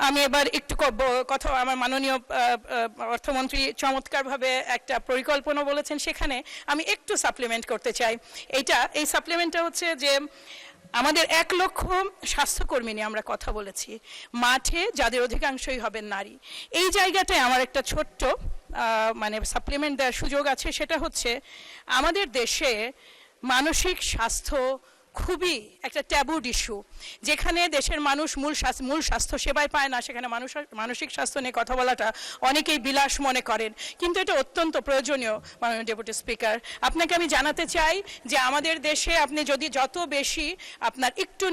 আমি এবার একটু কথা আমার মাননীয় অর্থমন্ত্রী চমৎকারভাবে একটা পরিকল্পনা বলেছেন, সেখানে আমি একটু সাপ্লিমেন্ট করতে চাই। এই সাপ্লিমেন্টটা হচ্ছে যে আমাদের 1 লক্ষ স্বাস্থ্যকর্মী নিয়ে আমরা কথা বলেছি, মাঠে যাদের অধিকাংশই হবেন নারী। এই জায়গাটায় আমার একটা ছোট্ট মানে সাপ্লিমেন্ট দেওয়ার সুযোগ আছে, সেটা হচ্ছে আমাদের দেশে মানসিক স্বাস্থ্য খুবই একটা ট্যাবুড ইস্যু। যেখানে দেশের মানুষ মূল স্বাস্থ্য সেবাই পায় না, সেখানে মানসিক স্বাস্থ্য নিয়ে কথা বলাটা অনেকেই বিলাস মনে করেন, কিন্তু এটা অত্যন্ত প্রয়োজনীয়। মাননীয় ডেপুটি স্পিকার, আপনাকে আমি জানাতে চাই যে আমাদের দেশে আপনি যদি যত বেশি আপনার একটু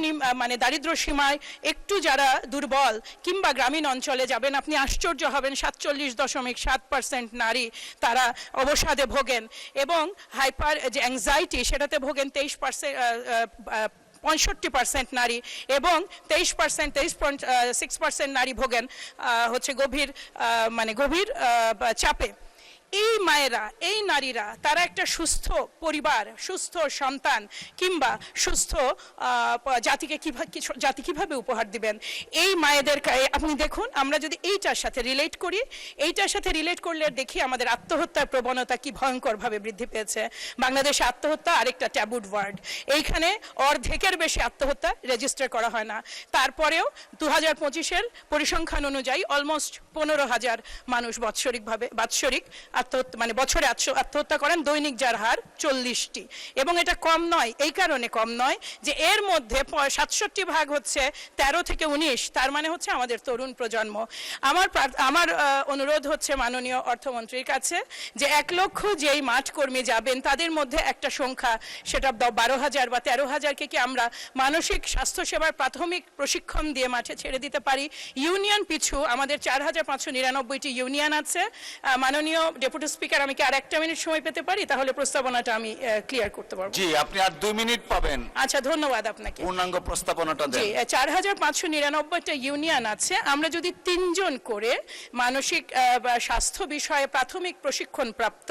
মানে দারিদ্র্য সীমায় একটু যারা দুর্বল কিংবা গ্রামীণ অঞ্চলে যাবেন, আপনি আশ্চর্য হবেন 47.7% নারী তারা অবসাদে ভোগেন, এবং হাইপার যে অ্যাংজাইটি সেটাতে ভোগেন 65% নারী, এবং 23.6% নারী ভোগেন হচ্ছে গভীর চাপে। এই মায়েরা, এই নারীরা, তারা একটা সুস্থ পরিবার, সুস্থ সন্তান কিংবা সুস্থ জাতি কিভাবে উপহার দিবেন? এই মায়েদের আপনি দেখুন, আমরা যদি এইটার সাথে রিলেট করি, করলে দেখি আমাদের আত্মহত্যার প্রবণতা কি ভয়ঙ্করভাবে বৃদ্ধি পেয়েছে। বাংলাদেশে আত্মহত্যা আরেকটা ট্যাবুড ওয়ার্ড। এইখানে অর্ধেকের বেশি আত্মহত্যা রেজিস্টার করা হয় না। তারপরেও 2025-এর পরিসংখ্যান অনুযায়ী অলমোস্ট 15,000 মানুষ বাৎসরিক আত্মহত্যা মানে বছরে আত্মহত্যা করেন, দৈনিক যার হার 40টি। এবং এটা কম নয়, এই কারণে কম নয় যে এর মধ্যে 67% হচ্ছে 13 থেকে 19, তার মানে হচ্ছে আমাদের তরুণ প্রজন্ম। আমার অনুরোধ হচ্ছে মাননীয় অর্থমন্ত্রীর কাছে যে 1 লক্ষ যেই মাঠ কর্মী যাবেন তাদের মধ্যে একটা সংখ্যা, সেটা 12,000 বা 13,000-কে কি আমরা মানসিক স্বাস্থ্য সেবার প্রাথমিক প্রশিক্ষণ দিয়ে মাঠে ছেড়ে দিতে পারি। ইউনিয়ন পিছু আমাদের 4,599টি ইউনিয়ন আছে। মাননীয় ডেপুটি স্পিকার, আমি কি আর 1 মিনিট সময় পেতে পারি? তাহলে প্রস্তাবনাটা আমি ক্লিয়ার করতে পারবো। জি, আপনি আর 2 মিনিট পাবেন। আচ্ছা, ধন্যবাদ আপনাকে। পূর্ণাঙ্গ প্রস্তাবনাটা দেন। জি, 4,599টা ইউনিয়ন আছে। আমরা যদি 3 জন করে মানসিক স্বাস্থ্য বিষয়ে প্রাথমিক প্রশিক্ষণ প্রাপ্ত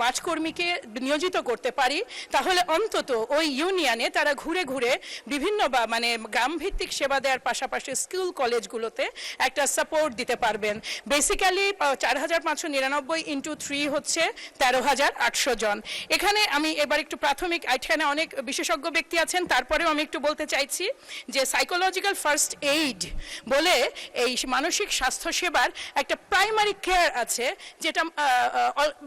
মাঠকর্মীকে নিয়োজিত করতে পারি, তাহলে অন্তত ওই ইউনিয়নে তারা ঘুরে ঘুরে বিভিন্ন মানে গ্রামভিত্তিক সেবা দেওয়ার পাশাপাশি স্কুল কলেজগুলোতে একটা সাপোর্ট দিতে পারবেন। বেসিক্যালি 4,599 ইন্টু 3 হচ্ছে 13,800 জন। এখানে আমি এবার একটু প্রাথমিক, এখানে অনেক বিশেষজ্ঞ ব্যক্তি আছেন, তারপরেও আমি একটু বলতে চাইছি যে সাইকোলজিক্যাল ফার্স্ট এইড বলে এই মানসিক স্বাস্থ্য সেবার একটা প্রাইমারি কেয়ার আছে, যেটা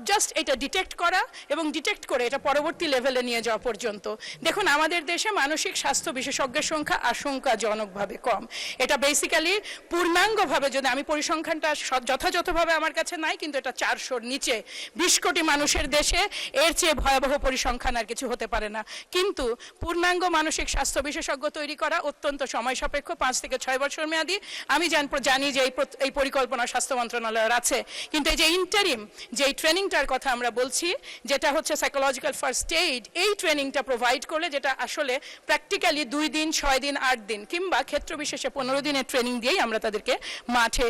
জাস্ট এটা ডিটেক্ট করা এবং ডিটেক্ট করে এটা পরবর্তী লেভেলে নিয়ে যাওয়া পর্যন্ত। দেখুন, আমাদের দেশে মানসিক স্বাস্থ্য বিশেষজ্ঞের সংখ্যা আশঙ্কাজনকভাবে কম। এটা বেসিক্যালি পূর্ণাঙ্গভাবে, যদি আমি পরিসংখ্যানটা যথাযথভাবে আমার কাছে নাই, কিন্তু এটা 400-র নিচে। 20 কোটি মানুষের দেশে এর চেয়ে ভয়াবহ পরিসংখ্যান আর কিছু হতে পারে না। কিন্তু পূর্ণাঙ্গ মানসিক স্বাস্থ্য বিশেষজ্ঞ তৈরি করা অত্যন্ত সময় সাপেক্ষ, 5 থেকে 6 বছর মেয়াদী। আমি জানি যে এই পরিকল্পনা স্বাস্থ্য মন্ত্রণালয়ের আছে, কিন্তু এই যে ইন্টারিম যে ট্রেনিংটার কথা আমরা বলছি, যেটা হচ্ছে সাইকোলজিক্যাল ফার্স্ট এইড, এই ট্রেনিংটা প্রোভাইড করলে, যেটা আসলে প্র্যাকটিক্যালি 2 দিন, 6 দিন, 8 দিন কিংবা ক্ষেত্র বিশেষে 15 দিনের ট্রেনিং দিয়েই আমরা তাদেরকে মাঠে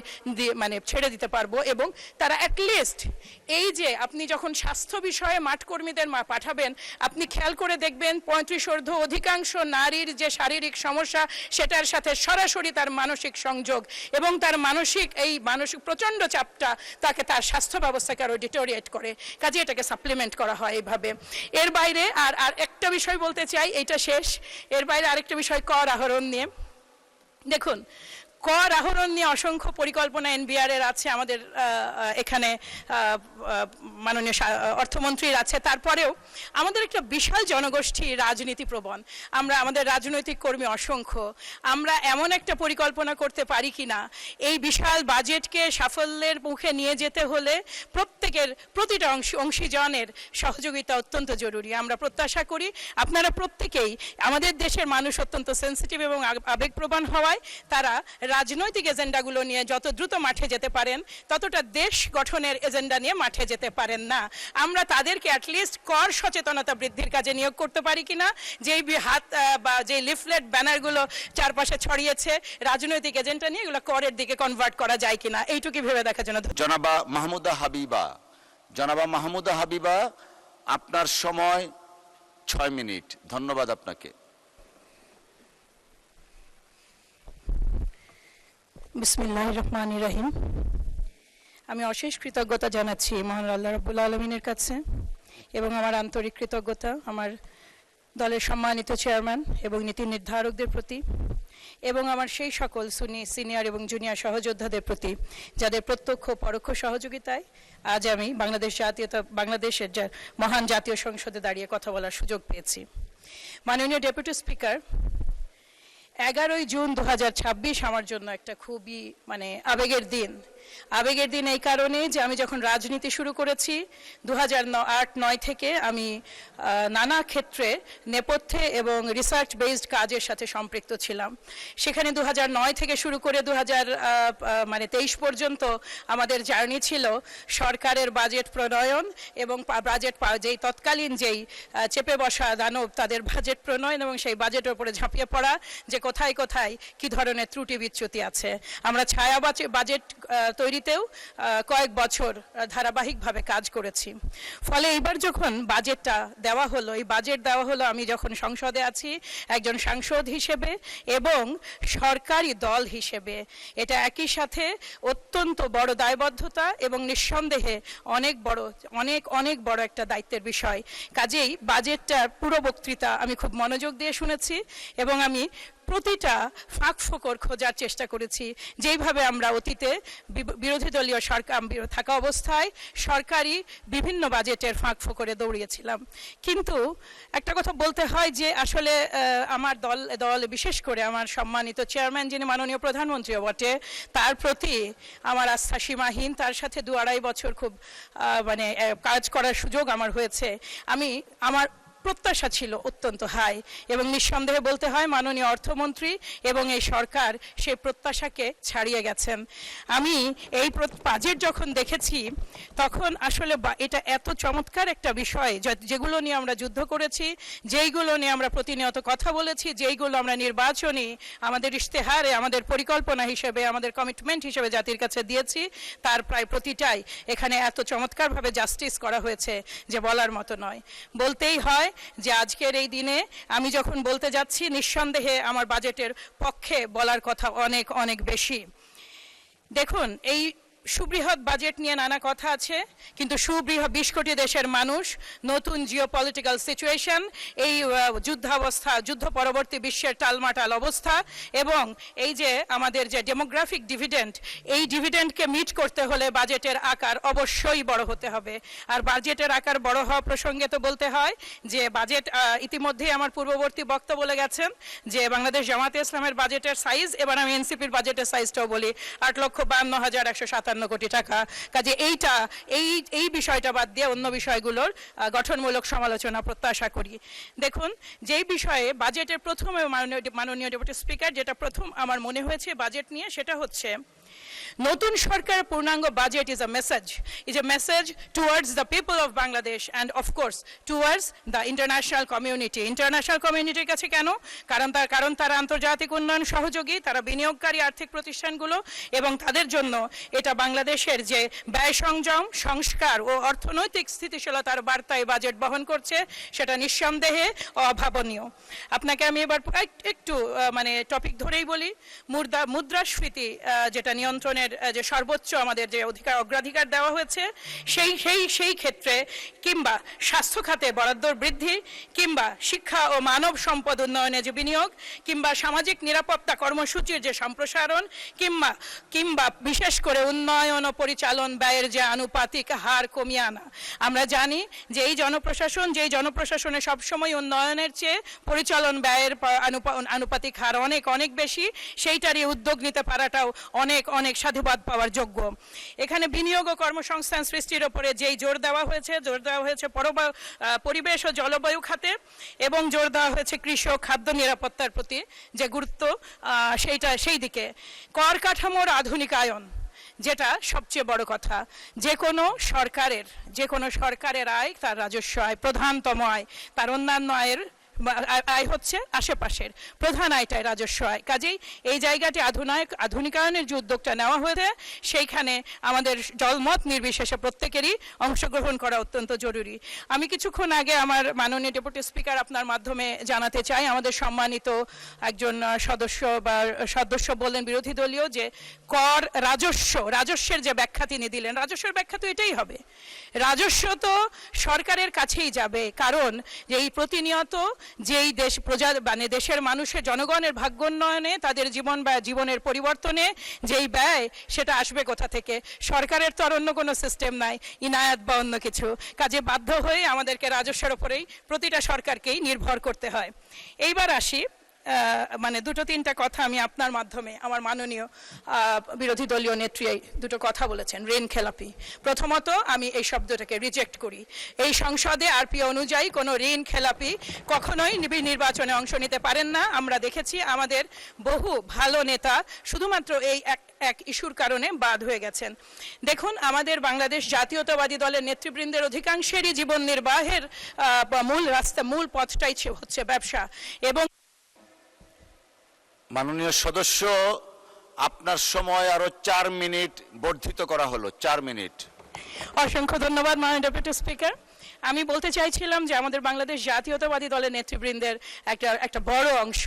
মানে ছেড়ে দিতে পারবো। এবং তারা অ্যাটলিস্ট এই যে আপনি যখন স্বাস্থ্য বিষয়ে মাঠ কর্মীদের পাঠাবেন, আপনি খেয়াল করে দেখবেন 35 অধিকাংশ নারীর যে শারীরিক সমস্যা, সেটার সাথে সরাসরি তার মানসিক সংযোগ, এবং তার মানসিক প্রচণ্ড চাপটা তাকে তার স্বাস্থ্য ব্যবস্থাকে আরও ডিটোরিয়েট করে। কাজে এটাকে সাপ্লিমেন্ট করা হয় এইভাবে। এর বাইরে আর একটা বিষয় বলতে চাই, এইটা শেষ। এর বাইরে আরেকটা বিষয় কর আহরণ নিয়ে। দেখুন, কর আহরণ নিয়ে অসংখ্য পরিকল্পনা এনবিআর এর আছে, আমাদের এখানে মাননীয় অর্থমন্ত্রীর আছে। তারপরেও আমাদের একটা বিশাল জনগোষ্ঠী রাজনীতি প্রবণ, আমাদের রাজনৈতিক কর্মী অসংখ্য। আমরা এমন একটা পরিকল্পনা করতে পারি কিনা, এই বিশাল বাজেটকে সাফল্যের মুখে নিয়ে যেতে হলে প্রতিটা অংশীজনের সহযোগিতা অত্যন্ত জরুরি। আমরা প্রত্যাশা করি আপনারা প্রত্যেকেই, আমাদের দেশের মানুষ অত্যন্ত সেন্সিটিভ এবং আবেগপ্রবণ হওয়ায় তারা রাজনৈতিক এজেন্ডাগুলো নিয়ে যত দ্রুত মাঠে যেতে পারেন, ততটা দেশ গঠনের এজেন্ডা নিয়ে মাঠে যেতে পারেন না। আমরা তাদেরকে অ্যাটলিস্ট কর সচেতনতা বৃদ্ধির কাজে নিয়োগ করতে পারি কিনা, যেই যে লিফলেট ব্যানারগুলো চারপাশে ছড়িয়েছে রাজনৈতিক এজেন্ডা নিয়ে, এগুলো করের দিকে কনভার্ট করা যায় কিনা, এইটুকু ভেবে দেখার জন্য। জনাবা মাহমুদা হাবিবা, আপনার সময় 6 মিনিট। ধন্যবাদ আপনাকে। বিসমিল্লাহির রহমানির রহিম। আমি অশেষ কৃতজ্ঞতা জানাচ্ছি মহান আল্লাহ রাব্বুল আলামিনের কাছে এবং আমার আন্তরিক কৃতজ্ঞতা আমার দলের সম্মানিত চেয়ারম্যান এবং নীতি নির্ধারকদের প্রতি এবং আমার সেই সকল সিনিয়র এবং জুনিয়র সহযোদ্ধাদের প্রতি যাদের প্রত্যক্ষ পরোক্ষ সহযোগিতায় আজ আমি বাংলাদেশের মহান জাতীয় সংসদে দাঁড়িয়ে কথা বলার সুযোগ পেয়েছি। মাননীয় ডেপুটি স্পিকার, 11 জুন 2026 আমার জন্য একটা খুবই আবেগের দিন এই কারণে যে আমি যখন রাজনীতি শুরু করেছি 2008-9 থেকে আমি নানা ক্ষেত্রে নেপথ্যে এবং রিসার্চ বেসড কাজের সাথে সম্পৃক্ত ছিলাম। সেখানে 2009 থেকে শুরু করে 2023 পর্যন্ত আমাদের জার্নি ছিল সরকারের বাজেট প্রণয়ন এবং যেই তৎকালীন যেই চেপে বসা দানব তাদের বাজেট প্রণয়ন এবং সেই বাজেটের উপরে ঝাঁপিয়ে পড়া যে কোথায় কোথায় কি ধরনের ত্রুটি বিচ্যুতি আছে। আমরা ছায়া বাজেট তৈরিতেও কয়েক বছর ধারাবাহিকভাবে কাজ করেছি। ফলে এইবার যখন বাজেটটা দেওয়া হলো, এই বাজেট দেওয়া হলো আমি যখন সংসদে আছি একজন সাংসদ হিসেবে এবং সরকারি দল হিসেবে, এটা একই সাথে অত্যন্ত বড় দায়বদ্ধতা এবং নিঃসন্দেহে অনেক বড় একটা দায়িত্বের বিষয়। কাজেই বাজেটটার পুরো বক্তৃতা আমি খুব মনোযোগ দিয়ে শুনেছি এবং আমি প্রতিটা ফাঁক ফোকর খোঁজার চেষ্টা করেছি, যেইভাবে আমরা অতীতে বিরোধী দলীয় সরকার থাকা অবস্থায় সরকারি বিভিন্ন বাজেটের ফাঁক ফোকরে দৌড়িয়েছিলাম। কিন্তু একটা কথা বলতে হয় যে আসলে আমার দল বিশেষ করে আমার সম্মানিত চেয়ারম্যান যিনি মাননীয় প্রধানমন্ত্রীও বটে, তার প্রতি আমার আস্থা সীমাহীন। তার সাথে 2-2.5 বছর খুব কাজ করার সুযোগ আমার হয়েছে। আমার প্রত্যাশা ছিল অত্যন্ত হাই এবং নিঃসন্দেহে বলতে হয় মাননীয় অর্থমন্ত্রী এবং এই সরকার সেই প্রত্যাশাকে ছাড়িয়ে গেছেন। আমি এই বাজেট যখন দেখেছি তখন আসলে এটা এত চমৎকার একটা বিষয় যেগুলো নিয়ে আমরা যুদ্ধ করেছি, যেইগুলো নিয়ে আমরা প্রতিনিয়ত কথা বলেছি, যেইগুলো আমরা নির্বাচনী আমাদের ইশতেহারে আমাদের পরিকল্পনা হিসেবে আমাদের কমিটমেন্ট হিসেবে জাতির কাছে দিয়েছি, তার প্রায় প্রতিটাই এখানে এত চমৎকারভাবে জাস্টিস করা হয়েছে যে বলার মতো নয়। বলতেই হয় যে আজকের এই দিনে আমি যখন বলতে যাচ্ছি নিঃসন্দেহে আমার বাজেটের পক্ষে বলার কথা অনেক বেশি। দেখুন, এই সুবৃহৎ বাজেট নিয়ে নানা কথা আছে, কিন্তু 20 কোটি দেশের মানুষ, নতুন জিওপলিটিক্যাল সিচুয়েশন, এই যুদ্ধ পরবর্তী বিশ্বের টালমাটাল অবস্থা এবং এই যে আমাদের যে ডেমোগ্রাফিক ডিভিডেন্ড, এই ডিভিডেন্ডকে মিট করতে হলে বাজেটের আকার অবশ্যই বড় হতে হবে। আর বাজেটের আকার বড় হওয়া প্রসঙ্গে তো বলতে হয় যে বাজেট ইতিমধ্যেই আমার পূর্ববর্তী বক্তা বলে গেছেন যে বাংলাদেশ জামাতে ইসলামের বাজেটের সাইজ, এবার আমি এনসিপির বাজেটের সাইজটাও বলি, 8,52,157 কোটি টাকা। কাজে এই বিষয়টা বাদ দিয়ে অন্য বিষয়গুলোর গঠনমূলক সমালোচনা প্রত্যাশা করি। দেখুন, যেই বিষয়ে বাজেটের প্রথমে মাননীয় ডেপুটি স্পিকার যেটা প্রথম আমার মনে হয়েছে বাজেট নিয়ে, সেটা হচ্ছে নতুন সরকারের পূর্ণাঙ্গ budget is a message towards the people of Bangladesh and of course towards the international communityর কাছে। কেন? কারণ তারা আন্তর্জাতিক উন্নয়ন সহযোগী, তারা বিনিয়োগকারী আর্থিক প্রতিষ্ঠানগুলো এবং তাদের জন্য এটা বাংলাদেশের যে ব্যয় সংযম, সংস্কার ও অর্থনৈতিক স্থিতিশীলতার বার্তায় বাজেট বহন করছে সেটা নিঃসন্দেহে অভাবনীয়। আপনাকে আমি এবার একটু টপিক ধরেই বলি। মুদ্রাস্ফীতি যেটা নিয়ন্ত্রণের যে সর্বোচ্চ আমাদের যে অগ্রাধিকার দেওয়া হয়েছে সেই ক্ষেত্রে, কিংবা স্বাস্থ্য খাতে বরাদ্দ বৃদ্ধি, কিংবা শিক্ষা ও মানব সম্পদ উন্নয়নে যে বিনিয়োগ, কিংবা সামাজিক নিরাপত্তা কর্মসূচির যে সম্প্রসারণ, কিংবা বিশেষ করে উন্নয়ন ও পরিচালন ব্যয়ের যে আনুপাতিক হার কমিয়ে আনা। আমরা জানি যে এই জনপ্রশাসনে সবসময় উন্নয়নের চেয়ে পরিচালন ব্যয়ের আনুপাতিক হার অনেক বেশি, সেইটারই উদ্যোগ নিতে পারাটাও অনেক সাধুবাদ পাওয়ার যোগ্য। এখানে বিনিয়োগ ও কর্মসংস্থান সৃষ্টির উপরে যেই জোর দেওয়া হয়েছে পরিবেশ ও জলবায়ু খাতে এবং জোর দেওয়া হয়েছে কৃষি ও খাদ্য নিরাপত্তার প্রতি যে গুরুত্ব, সেই দিকে কর কাঠামোর আধুনিকায়ন যেটা সবচেয়ে বড় কথা। যে কোনো সরকারের আয়, তার রাজস্ব আয়, প্রধানতম আয়, তার অন্যান্য আয়ের আয় হচ্ছে আশেপাশের, প্রধান আয়টাই রাজস্ব আয়। কাজেই এই জায়গাটি আধুনিকায়নের যে উদ্যোগটা নেওয়া হয়েছে সেইখানে আমাদের জলমত নির্বিশেষে প্রত্যেকেরই অংশগ্রহণ করা অত্যন্ত জরুরি। আমি কিছুক্ষণ আগে আমার মাননীয় ডেপুটি স্পিকার আপনার মাধ্যমে জানাতে চাই, আমাদের সম্মানিত একজন সদস্য বললেন বিরোধী দলীয় যে কর রাজস্বের যে ব্যাখ্যা তিনি দিলেন, রাজস্বের ব্যাখ্যা তো এটাই হবে, রাজস্ব তো সরকারের কাছেই যাবে, কারণ এই প্রতিনিয়ত যেই দেশের মানুষের জনগণের ভাগ্যোন্নয়নে, তাদের জীবনের পরিবর্তনে যেই ব্যয়, সেটা আসবে কোথা থেকে? সরকারের তো আর অন্য কোনো সিস্টেম নাই, ইনায়াত বা অন্য কিছু। কাজে বাধ্য হয়ে আমাদেরকে রাজস্বের উপরেই প্রতিটা সরকারকেই নির্ভর করতে হয়। এইবার আসি, দুটো তিনটা কথা আমি আপনার মাধ্যমে, আমার মাননীয় বিরোধী দলীয় নেত্রী দুটো কথা বলেছেন, ঋণ খেলাপি। প্রথমত আমি এই শব্দটাকে রিজেক্ট করি। এই সংসদে আরপি অনুযায়ী কোনো ঋণ খেলাপি কখনোই নির্বাচনে অংশ নিতে পারেন না। আমরা দেখেছি আমাদের বহু ভালো নেতা শুধুমাত্র এই এক ইস্যুর কারণে বাদ হয়ে গেছেন। দেখুন, আমাদের বাংলাদেশ জাতীয়তাবাদী দলের নেতৃবৃন্দের অধিকাংশেরই জীবন নির্বাহের মূল পথটাই হচ্ছে ব্যবসা। এবং মাননীয় সদস্য, আপনার সময় আরো 4 মিনিট বর্ধিত করা হলো, 4 মিনিট। অসংখ্য ধন্যবাদ মাননীয় ডেপুটি স্পিকার। আমি বলতে চাইছিলাম যে আমাদের বাংলাদেশ জাতীয়তাবাদী দলের নেতৃবৃন্দের একটা বড় অংশ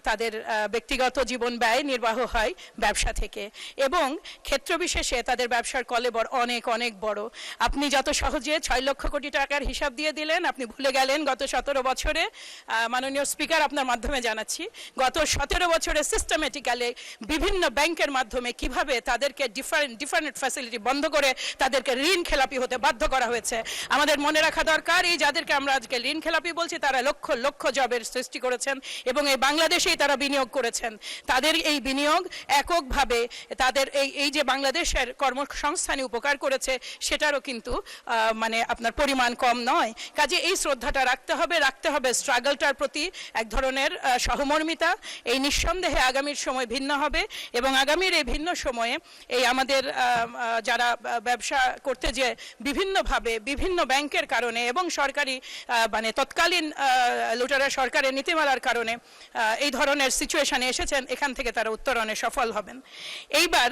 তাদের ব্যক্তিগত জীবন ব্যয় নির্বাহ হয় ব্যবসা থেকে, এবং ক্ষেত্রবিশেষে তাদের ব্যবসার কলেবর অনেক অনেক বড়। আপনি যত সহজে 6 লক্ষ কোটি টাকার হিসাব দিয়ে দিলেন, আপনি ভুলে গেলেন গত 17 বছরে, মাননীয় স্পিকার আপনার মাধ্যমে জানাচ্ছি, গত 17 বছরে সিস্টেমেটিক্যালি বিভিন্ন ব্যাংকের মাধ্যমে কিভাবে তাদেরকে ডিফারেন্ট ফ্যাসিলিটি বন্ধ করে তাদেরকে ঋণ খেলাপি হতে বাধ্য করা হয়েছে। আমাদের মনে রাখা দরকার, এই যাদেরকে আমরা আজকে ঋণ খেলাপি বলছি, তারা লক্ষ লক্ষ জবের সৃষ্টি করেছেন এবং এই বাংলাদেশেই তারা বিনিয়োগ করেছেন। তাদের এই বিনিয়োগ এককভাবে তাদের এই যে বাংলাদেশের কর্মসংস্থানে উপকার করেছে, সেটারও কিন্তু আপনার পরিমাণ কম নয়। কাজে এই শ্রদ্ধাটা রাখতে হবে স্ট্রাগলটার প্রতি এক ধরনের সহমর্মিতা। এই নিঃসন্দেহে আগামীর সময় ভিন্ন হবে, এবং আগামীর এই ভিন্ন সময়ে এই আমাদের যারা ব্যবসা করতে যে বিভিন্নভাবে বিভিন্ন ব্যাংকের কারণে এবং সরকারি তৎকালীন লুটেরা সরকারের নীতিমালার কারণে এই ধরনের সিচুয়েশনে এসেছেন, এখান থেকে তারা উত্তরণে সফল হবেন। এইবার